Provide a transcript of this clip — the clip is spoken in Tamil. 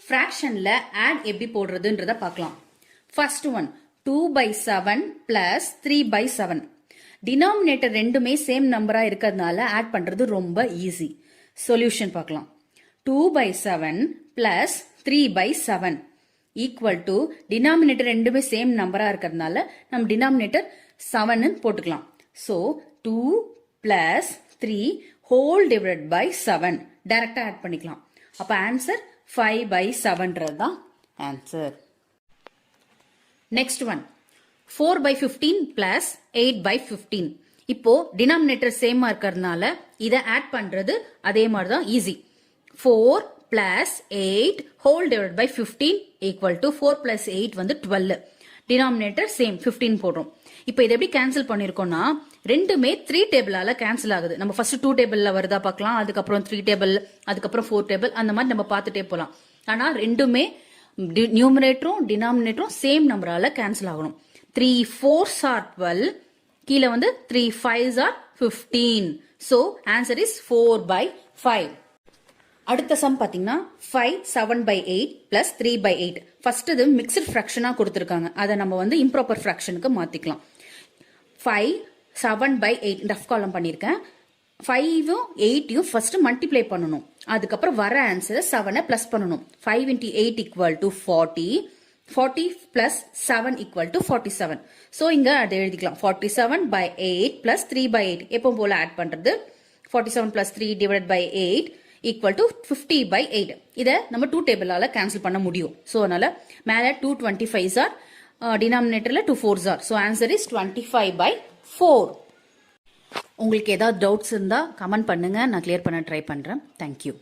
ஃப்ராக்ஷன்ல ஆட் எப்படி போடுறதுன்றத பார்க்கலாம். First one 2/7 plus 3/7. டினாமினேட்டர் ரெண்டுமே சேம் நம்பரா இருக்கிறதுனால ஆட் பண்றது ரொம்ப ஈஸி. சொல்யூஷன் பார்க்கலாம். 2/7 பிளஸ் 3/7 ஈக்குவல் டு டினாமினேட்டர் ரெண்டுமே சேம் நம்பரா இருக்கிறதுனால நம்ம டினாமினேட்டர் 7 போட்டுக்கலாம். So 2 plus 3 whole divided by 7 டைரக்டா ஆட் பண்ணிக்கலாம். அப்ப ஆன்சர் 5/7 தான் ஆன்சர். Next one 4/15 plus 8/15. இப்போ டினாமினேட்டர் சேமா இருக்கிறதுனால இதை ஆட் பண்றது அதே மாதிரி தான் easy. 4 plus 8 whole divide by 15 equal to 4 plus 8 வந்து 12. டினாமினேட்டர் சேம் 15 போடுறோம். இப்போ இதை எப்படி கேன்சல் பண்ணிருக்கோம்னா ரெண்டுமே 3 டேபிளால கேன்சல் ஆகுது. நம்ம ஃபர்ஸ்ட் 2 டேபிள்ல வருதா பார்க்கலாம், அதுக்கப்புறம் 3 டேபிள், அதுக்கப்புறம் 4 டேபிள், அந்த மாதிரி நம்ம பார்த்துட்டே போலாம். ஆனா ரெண்டுமே நியூமரேட்டரும் டினாமினேட்டரும் சேம் நம்பரால கேன்சல் ஆகணும். 3 4s are 12, கீழே வந்து 3 5s are 15. So answer is 4/5. அடுத்த சம் பாத்தீங்கன்னா 5 7/8 பிளஸ் 3/8. ஃபர்ஸ்ட் இது மிக்சட் ஃபிராக்ஷனா கொடுத்திருக்காங்க. அதை நம்ம வந்து இம்ப்ராப்பர் ஃபிராக்ஷனுக்கு மாத்திக்கலாம். 5 7/8 ரஃப் காலம் பண்ணிருக்கேன். 5ம் 8யும் ஃபர்ஸ்ட் மல்டிப்ளை பண்ணணும். அதுக்கப்புறம் வர ஆன்சரை 7 பிளஸ் பண்ணணும். 5 into 8 equal to 40. 40 plus 7 equal to 47. So இங்க அதை எழுதிக்கலாம். 47/8 plus 3/8. எப்போ போல ஆட் பண்றது. 47 plus 3 divided by 8 equal to 50/8. இதை நம்ம 2 டேபிளால கேன்சல் பண்ண முடியும். ஸோ அதனால மேல 2 25s are, டினாமினேட்டர்ல 2 4s are. So answer is 25/4. உங்களுக்கு ஏதாவது டவுட்ஸ் இருந்தா கமெண்ட் பண்ணுங்க, நான் கிளியர் பண்ண ட்ரை பண்றேன். தேங்க்யூ.